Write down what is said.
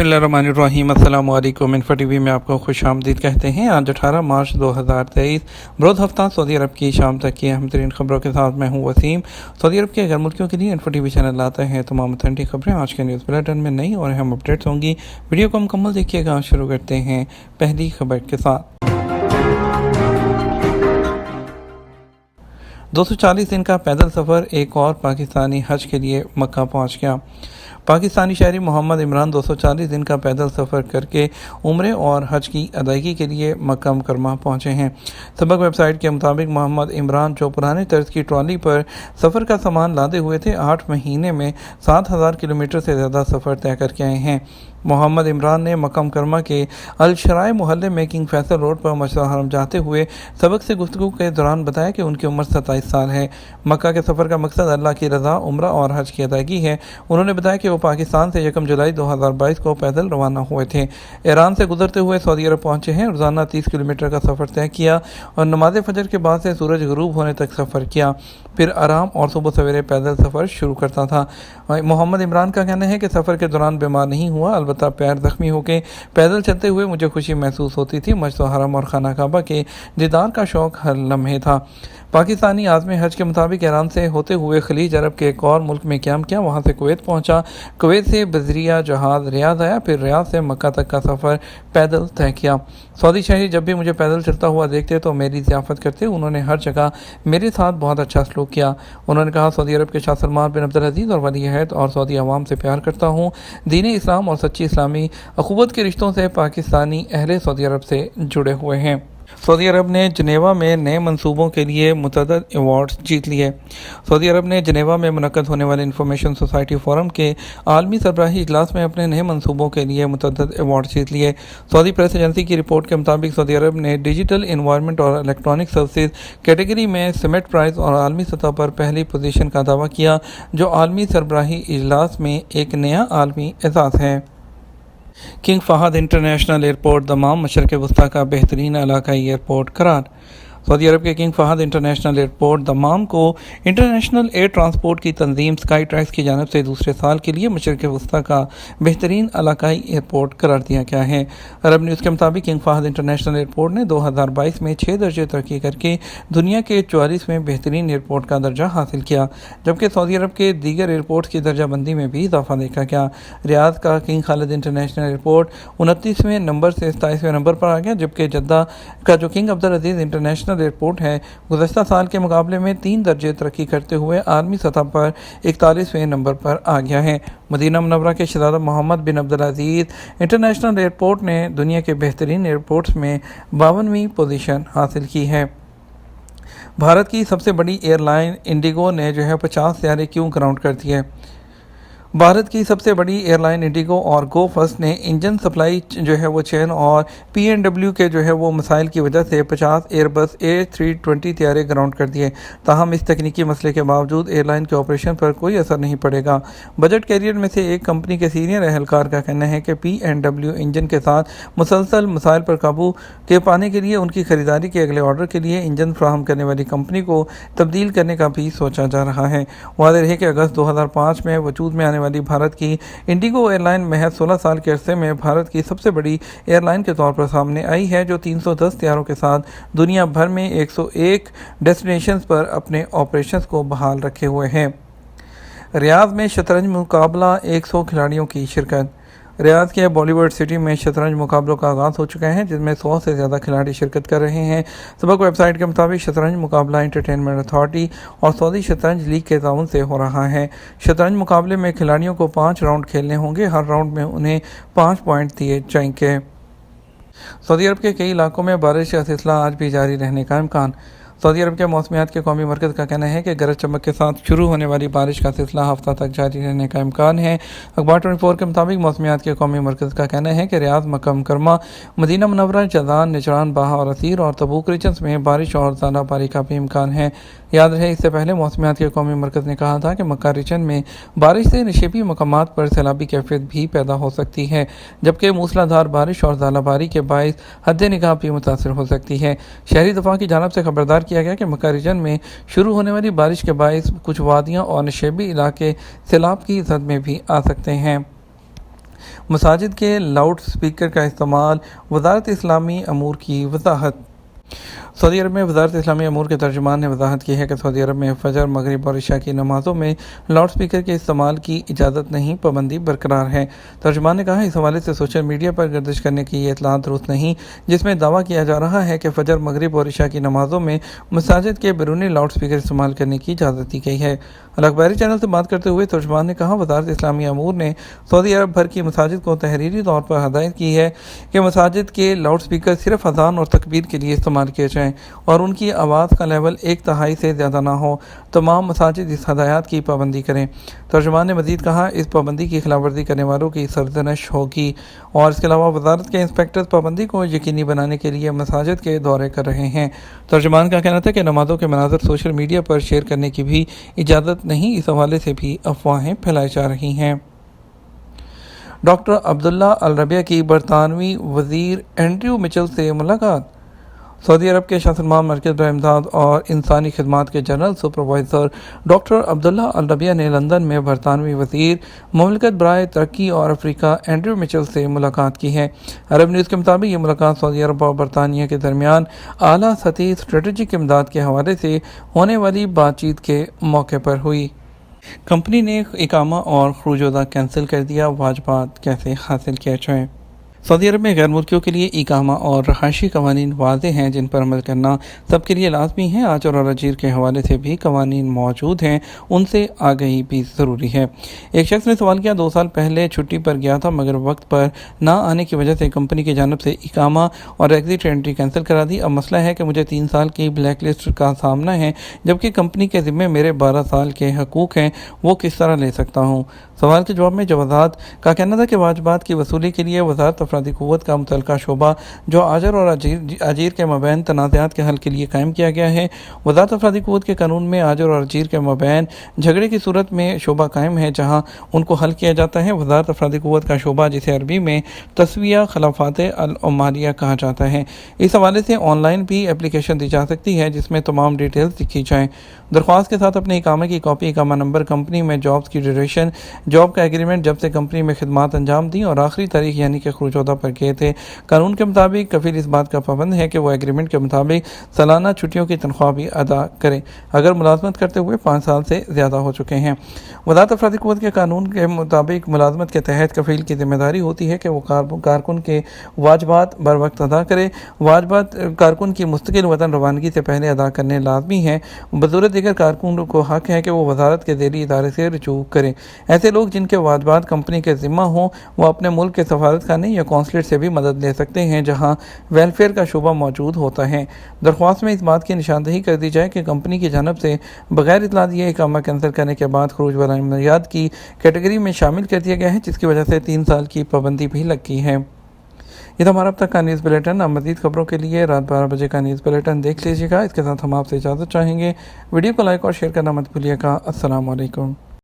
बिस्मिल्लाहिर्रहमानिर्रहीम। अस्सलाम वालेकुम। इन्फो टीवी में आपको खुश आमदीद कहते हैं। आज 18 मार्च 2023 बरोज़ हफ्ता सऊदी अरब की शाम तक की अहम तरीन खबरों के साथ मैं हूँ वसीम। सऊदी अरब के गैर मुल्कियों के लिए इन्फो टीवी चैनल लाता है तमाम अथेंटिक खबरें आज के न्यूज़ बुलेटिन में नई और अहम अपडेट्स होंगी। वीडियो को मुकम्मल देखिएगा। शुरू करते हैं पहली खबर के साथ। 240 दिन का पैदल सफ़र, एक और पाकिस्तानी हज के लिए मक्का पहुंच गया। पाकिस्तानी शहरी मोहम्मद इमरान 240 दिन का पैदल सफ़र करके उम्रे और हज की अदायगी के लिए मक्का मुकरमा पहुंचे हैं। सबक वेबसाइट के मुताबिक मोहम्मद इमरान जो पुराने तर्ज की ट्रॉली पर सफ़र का सामान लादे हुए थे, 8 महीने में 7000 किलोमीटर से ज़्यादा सफ़र तय करके आए हैं। मोहम्मद इमरान ने मक्का मुकरमा के अल शराय मोहल्ले में किंग फैसल रोड पर मस्जिद हरम जाते हुए सबक से गुफ्तगू के दौरान बताया कि उनकी उम्र 27 साल है। मक्का के सफ़र का मकसद अल्लाह की रज़ा, उम्रा और हज की अदायगी है। उन्होंने बताया कि वो पाकिस्तान से 1 जुलाई 2022 को पैदल रवाना हुए थे। ईरान से गुजरते हुए सऊदी अरब पहुंचे हैं। रोज़ाना 30 किलोमीटर का सफ़र तय किया और नमाज फजर के बाद से सूरज गुरूब होने तक सफ़र किया, फिर आराम और सुबह सवेरे पैदल सफ़र शुरू करता था। मोहम्मद इमरान का कहना है कि सफ़र के दौरान बीमार नहीं हुआ, अलबत्ता पैर ज़ख्मी होकर पैदल चलते हुए मुझे खुशी महसूस होती थी। मस्जिद हरम और खाना काबा के दीदार का शौक़ हर लम्हे था। पाकिस्तानी आज़म हज के मुताबिक ईरान से होते हुए खलीज अरब के एक और मुल्क में क़याम किया, वहाँ से कुवैत पहुँचा, कुवैत से बजरिया जहाज़ रियाद आया, फिर रियाद से मक्का तक का सफ़र पैदल तय किया। सऊदी शहरी जब भी मुझे पैदल चलता हुआ देखते तो मेरी ज़ियाफ़त करते। उन्होंने हर जगह मेरे साथ बहुत अच्छा सलूक किया। उन्होंने कहा, सऊदी अरब के शाह सलमान बिन अब्दुल अज़ीज़ और वली अहद और सऊदी अवाम से प्यार करता हूँ। दीन इस्लाम और सच्ची इस्लामी अखुवत के रिश्तों से पाकिस्तानी अहले सऊदी अरब से जुड़े हुए हैं। सऊदी अरब ने जनेवा में नए मंसूबों के लिए मुतअद्दिद अवार्ड्स जीत लिए। सऊदी अरब ने जनेवा में मुनक्कद होने वाले इंफॉर्मेशन सोसाइटी फोरम के आलमी सरबराही इजलास में अपने नए मंसूबों के लिए मुतअद्दिद अवार्ड जीत लिए। सऊदी प्रेस एजेंसी की रिपोर्ट के मुताबिक सऊदी अरब ने डिजिटल इन्वायरमेंट और इलेक्ट्रॉनिक सर्विसेज कैटेगरी में सिमेट प्राइज़ और आलमी सतह पर पहली पोजीशन का दावा किया, जो आलमी सरबराही इजलास में एक नया आलमी एजाज़ है। King Fahd International Airport Dammam मशरक़ वस्ता का बेहतरीन इलाकाई एयरपोर्ट करार। सऊदी अरब के King Fahd International Airport Dammam को इंटरनेशनल एयर ट्रांसपोर्ट की तंजीम स्काई ट्रैक्स की जानिब से दूसरे साल के लिए मशरक़ वस्ता का बेहतरीन इलाकाई एयरपोर्ट करार दिया गया है। अरब न्यूज़ के मुताबिक किंग फहद इंटरनेशनल एयरपोर्ट ने 2022 में 6 दर्जे तरक्की करके दुनिया के 44वें बेहतरीन एयरपोर्ट का दर्जा हासिल किया, जबकि सऊदी अरब के दीगर एयरपोर्ट्स की दर्जाबंदी में भी इजाफा देखा गया। रियाद का किंग खालिद इंटरनेशनल एयरपोर्ट 29वें नंबर से 27वें नंबर पर आ गया, जबकि जद्दा का जो किंग अब्दुल अज़ीज़ इंटरनेशनल एयरपोर्ट है गुज़श्ता साल के मुकाबले में 3 दर्जे तरक्की करते हुए आलमी सतह पर 41वें नंबर पर आ गया है। मदीना मुनव्वरा के शहज़ादा मोहम्मद बिन अब्दुल अज़ीज़ इंटरनेशनल एयरपोर्ट ने दुनिया के बेहतरीन एयरपोर्ट्स में 52वीं पोजीशन हासिल की है। भारत की सबसे बड़ी एयरलाइन इंडिगो ने 50 सियारे क्यों ग्राउंड कर दिए। भारत की सबसे बड़ी एयरलाइन इंडिगो और गो फर्स्ट ने इंजन सप्लाई वो चेन और PNW के वो मसाइल की वजह से 50 एयरबस A320 तैयारे ग्राउंड कर दिए। ताहम इस तकनीकी मसले के बावजूद एयरलाइन के ऑपरेशन पर कोई असर नहीं पड़ेगा। बजट कैरियर में से एक कंपनी के सीनियर एहलकार का कहना है कि PNW इंजन के साथ मुसलसल मसाइल पर काबू के पाने के लिए उनकी खरीदारी के अगले ऑर्डर के लिए इंजन फराहम करने वाली कंपनी को तब्दील करने का भी सोचा जा रहा है। वाज़ेह है कि अगस्त 2005 में वजूद में आने वाली भारत की इंडिगो एयरलाइन महज 16 साल के अरसे में भारत की सबसे बड़ी एयरलाइन के तौर पर सामने आई है, जो 310 तैयारों के साथ दुनिया भर में 101 डेस्टिनेशंस पर अपने ऑपरेशंस को बहाल रखे हुए हैं। रियाद में शतरंज मुकाबला, 100 खिलाड़ियों की शिरकत। रियाद के बॉलीवुड सिटी में शतरंज मुकाबलों का आगाज़ हो चुका है, जिसमें 100 से ज़्यादा खिलाड़ी शिरकत कर रहे हैं। सबक वेबसाइट के मुताबिक शतरंज मुकाबला एंटरटेनमेंट अथॉरिटी और सऊदी शतरंज लीग के ताउन से हो रहा है। शतरंज मुकाबले में खिलाड़ियों को 5 राउंड खेलने होंगे। हर राउंड में उन्हें 5 पॉइंट दिए जाएंगे। सऊदी अरब के कई इलाकों में बारिश का सिलसिला आज भी जारी रहने का इम्कान। सऊदी अरब के मौसमियात के कौमी मरकज़ का कहना है कि गरज चमक के साथ शुरू होने वाली बारिश का सिलसिला हफ्ता तक जारी रहने का इम्कान है। अखबार 24 के मुताबिक मौसमियात के कौमी मरकज़ का कहना है कि रियाद, मक्का मुकरमा, मदीना मुनव्वरा, जज़ान, निजरान, बाहा और असीर और तबूक रीजन्स में बारिश और ज़्यादा बारी का भी इम्कान है। याद रहे, इससे पहले मौसमियात के कौमी मरकज़ ने कहा था कि मक्का रीजन में बारिश से नशेबी मकामात पर सैलाबी कैफियत भी पैदा हो सकती है, जबकि मूसलाधार बारिश और ज़ालाबारी के बायस हद निगाह भी मुतासर हो सकती है। शहरी दफा की जानिब से खबरदार किया गया कि मक्का रीजन में शुरू होने वाली बारिश के बायस कुछ वादियाँ और नशेबी इलाके सैलाब की जद में भी आ सकते हैं। مساجد کے لاؤڈ سپیکر کا استعمال، وزارت اسلامی امور کی وضاحت۔ سعودی عرب میں وزارت اسلامی امور کے ترجمان نے وضاحت کی ہے کہ سعودی عرب میں فجر، مغرب اور عشاء کی نمازوں میں لاؤڈ سپیکر کے استعمال کی اجازت نہیں، پابندی برقرار ہے۔ ترجمان نے کہا، اس حوالے سے سوشل میڈیا پر گردش کرنے کی یہ اطلاعات درست نہیں، جس میں دعویٰ کیا جا رہا ہے کہ فجر، مغرب اور عشاء کی نمازوں میں مساجد کے بیرونی لاؤڈ سپیکر استعمال کرنے کی اجازت دی گئی ہے۔ الاخباری چینل سے بات کرتے ہوئے ترجمان نے کہا، وزارت اسلامی امور نے سعودی عرب بھر کی مساجد کو تحریری طور پر ہدایت کی ہے کہ مساجد کے لاؤڈ سپیکر صرف اذان اور تکبیر کے لیے استعمال کیے جائیں اور ان کی آواز کا لیول 1/3 سے زیادہ نہ ہو۔ تمام مساجد اس ہدایات کی پابندی کریں۔ ترجمان نے مزید کہا، اس پابندی کی خلاف ورزی کرنے والوں کی سرزنش ہوگی، اور اس کے علاوہ وزارت کے انسپیکٹرز پابندی کو یقینی بنانے کے لیے مساجد کے دورے کر رہے ہیں۔ ترجمان کا کہنا تھا کہ نمازوں کے مناظر سوشل میڈیا پر شیئر کرنے کی بھی اجازت نہیں، اس حوالے سے بھی افواہیں پھیلائی جا رہی ہیں۔ ڈاکٹر عبداللہ الربیہ کی برطانوی وزیر اینڈریو مچل سے ملاقات۔ سعودی عرب کے شاہ سلمان مرکز برائے امداد اور انسانی خدمات کے جنرل سپروائزر ڈاکٹر عبداللہ الربیہ نے لندن میں برطانوی وزیر مملکت برائے ترقی اور افریقہ اینڈریو مچل سے ملاقات کی ہے۔ عرب نیوز کے مطابق یہ ملاقات سعودی عرب اور برطانیہ کے درمیان اعلیٰ سطحی اسٹریٹجک امداد کے حوالے سے ہونے والی بات چیت کے موقع پر ہوئی۔ کمپنی نے اقامہ اور خروج وطن کینسل کر دیا، واجبات کیسے حاصل کیا جائیں؟ سعودی عرب میں غیر ملکیوں کے لیے اقامہ اور رہائشی قوانین واضح ہیں جن پر عمل کرنا سب کے لیے لازمی ہے۔ آجر اور اجیر کے حوالے سے بھی قوانین موجود ہیں، ان سے آگہی بھی ضروری ہے۔ ایک شخص نے سوال کیا، 2 سال پہلے چھٹی پر گیا تھا مگر وقت پر نہ آنے کی وجہ سے کمپنی کی جانب سے اقامہ اور ایگزٹ انٹری کینسل کرا دی۔ اب مسئلہ ہے کہ مجھے 3 سال کی بلیک لسٹ کا سامنا ہے جبکہ کمپنی کے ذمے میرے 12 سال کے حقوق ہیں، وہ کس طرح لے سکتا ہوں؟ سوال کے جواب میں جوازات کا کہنا تھا کہ واجبات کی وصولی کے لیے وزارت افرادی قوت کا متعلقہ شعبہ جو آجر اور اجیر کے مابین تنازعات کے حل کے لیے قائم کیا گیا ہے۔ وزارت افرادی قوت کے قانون میں آجر اور اجیر کے مابین جھگڑے کی صورت میں شعبہ قائم ہے جہاں ان کو حل کیا جاتا ہے۔ وزارت افرادی قوت کا شعبہ، جسے عربی میں تسویہ خلافات العمالیہ کہا جاتا ہے، اس حوالے سے آن لائن بھی اپلیکیشن دی جا سکتی ہے جس میں تمام ڈیٹیلز لکھی جائیں۔ درخواست کے ساتھ اپنے اقامے کی کاپی، اقامہ نمبر، کمپنی میں جابز کی ڈیوریشن، جاب کا ایگریمنٹ جب سے کمپنی میں خدمات انجام دیں اور آخری تاریخ یعنی کہ خروج عہدہ پر گئے تھے۔ قانون کے مطابق کفیل اس بات کا پابند ہے کہ وہ ایگریمنٹ کے مطابق سالانہ چھٹیوں کی تنخواہ بھی ادا کریں اگر ملازمت کرتے ہوئے 5 سال سے زیادہ ہو چکے ہیں۔ وزارت افرادی قوت کے قانون کے مطابق ملازمت کے تحت کفیل کی ذمہ داری ہوتی ہے کہ وہ کارکن کے واجبات بر وقت ادا کرے۔ واجبات کارکن کی مستقل وطن روانگی سے پہلے ادا کرنے لازمی ہیں۔ بطور دیگر کارکن کو حق ہے کہ وہ وزارت کے ذیلی ادارے سے رجوع کریں۔ ایسے لوگ جن کے واجبات کمپنی کے ذمہ ہوں وہ اپنے ملک کے سفارت خانے یا قونصلیٹ سے بھی مدد لے سکتے ہیں جہاں ویلفیئر کا شعبہ موجود ہوتا ہے۔ درخواست میں اس بات کی نشاندہی کر دی جائے کہ کمپنی کی جانب سے بغیر اطلاع دیے اقامہ کینسل کرنے کے بعد خروج والعملیات کی کیٹیگری میں شامل کر دیا گیا ہے جس کی وجہ سے 3 سال کی پابندی بھی لگ گئی ہے۔ یہ تو ہمارا اب تک کا نیوز بلیٹن۔ اب مزید خبروں کے لیے رات 12 بجے کا نیوز بلیٹن دیکھ لیجیے گا۔ اس کے ساتھ ہم آپ سے اجازت چاہیں گے۔ ویڈیو کو لائک اور شیئر کرنا مت بھولیے گا۔ السلام علیکم۔